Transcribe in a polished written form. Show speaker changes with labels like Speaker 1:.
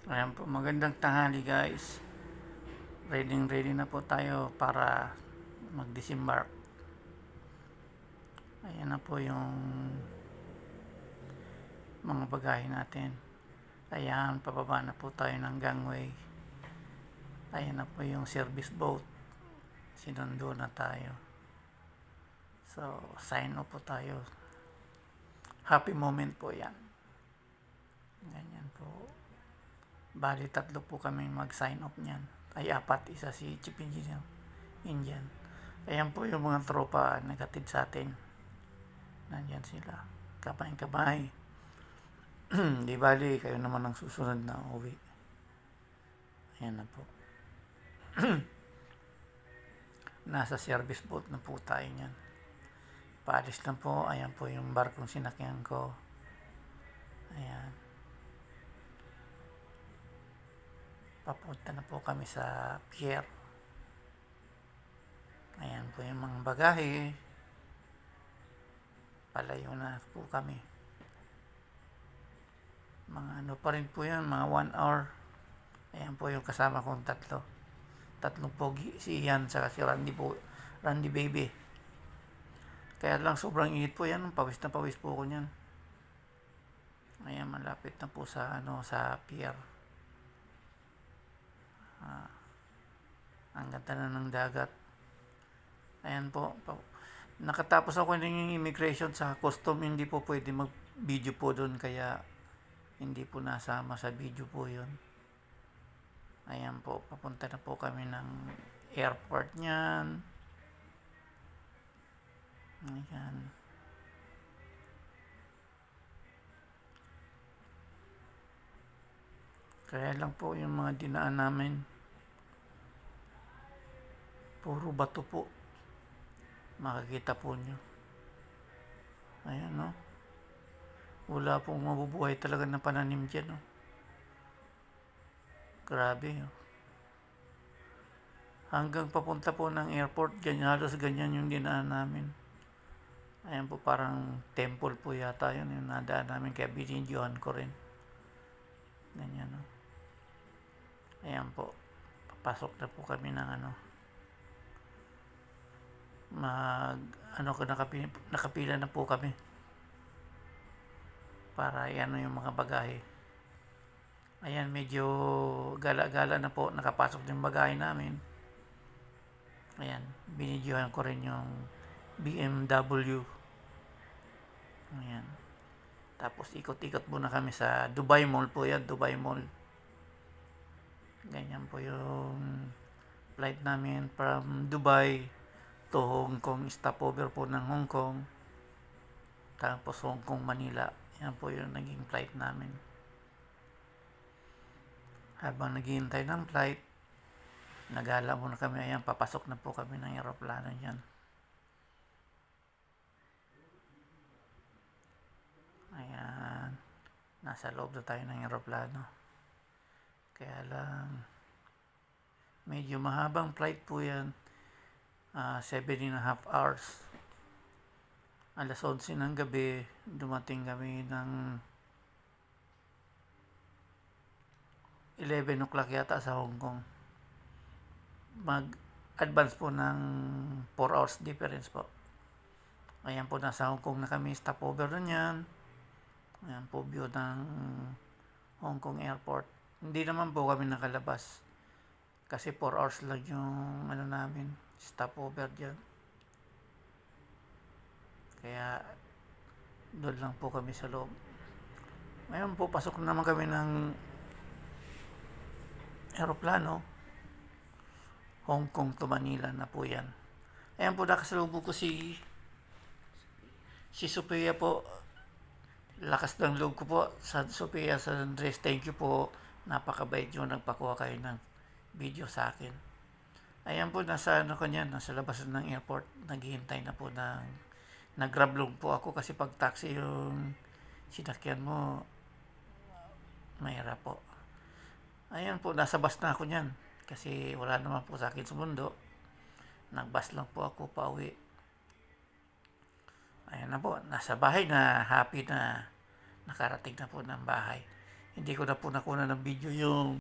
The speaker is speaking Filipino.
Speaker 1: Ayan po, magandang tanghali guys. Ready na po tayo para mag-disembark. Ayan na po yung mga bagahe natin. Ayan, pababa na po tayo ng gangway. Ayan na po yung service boat. Sinundo na tayo. So, sign off po tayo. Happy moment po yan. Ganyan po. Bali, 3 po kami mag-sign off niyan. Ay, 4. Isa si Chief Engineer Indian. Ayan po yung mga tropa nagatid sa atin. Nandyan sila. Kamay-kamay. Di bali, kayo naman ang susunod na uwi. Ayan na po. Nasa service boat na po tayo niyan. Paalis na po. Ayan po yung barkong sinakyan ko. Ayan. Papunta na po kami sa pier. Ayan po yung mga bagahe. Palayo na po kami. Mga ano pa rin po yan, mga 1 hour. Ayan po yung kasama kong 3. 3 pogi, si Ian saka si Randy po, Randy baby. Kaya lang sobrang init po yan, pawis na pawis po ako niyan. Ayan, malapit na po sa sa pier. Ang ganda na ng dagat. Ayan po, nakatapos ako ng immigration sa custom, hindi po pwede mag-video po doon, kaya hindi po nasama sa video po yun. Ayan po, papunta na po kami ng airport niyan. Ayan. Kaya lang po yung mga dinaan namin, puro bato po. Makikita po nyo. Ayan, no? Wala pong mabubuhay talaga na pananim dyan, no? Grabe, no? Hanggang papunta po ng airport, ganyan, halos ganyan yung dinaan namin. Ayan po, parang temple po yata yun, yung nadaan namin, kaya binidyohan ko rin. Ganyan, no? Ayan po, papasok na po kami ng nakapila na po kami para yung mga bagahe. Ayan, medyo gala-gala na po, nakapasok yung bagahe namin. Ayan, binidyohan ko rin yung BMW. Ayan, tapos ikot-ikot muna kami sa Dubai Mall po yan, Dubai Mall. Ganyan po yung flight namin from Dubai to Hong Kong, stopover po ng Hong Kong, tapos Hong Kong, Manila. Yan po yung naging flight namin. Habang naghihintay ng flight, nagala muna kami. Ayan, papasok na po kami ng aeroplano yan. Ayan, nasa loob na tayo ng aeroplano. Kaya lang, medyo mahabang flight po yan. 7.5 hours. Alas 11 ng gabi, dumating kami ng 11 o'clock yata sa Hong Kong. Mag-advance po ng 4 hours difference po. Ayan po, nasa Hong Kong na kami, stopover na yan. Ayan po view ng Hong Kong Airport. Hindi naman po kami nakalabas kasi 4 hours lang yung namin, stopover dyan. Kaya doon lang po kami sa loob. Ngayon po, pasok na naman kami ng aeroplano. Hong Kong to Manila na po yan. Ayan po, nakasalubong ko si Sophia po. Lakas ng loob ko po sa Sophia, sa Andres. Thank you po. Napakabait yung nagpakuha kayo ng video sa akin. Ayan po, nasa nasa labas ng airport. Naghihintay na po nag-grab long po ako kasi pag taxi yung sinakyan mo, mahirap po. Ayan po, nasa bus na ako niyan kasi wala naman po sa akin sumundo. Nag-bus lang po ako pauwi. Ayan na po, nasa bahay na, happy na nakarating na po ng bahay. Hindi ko na po nakuna ng video yung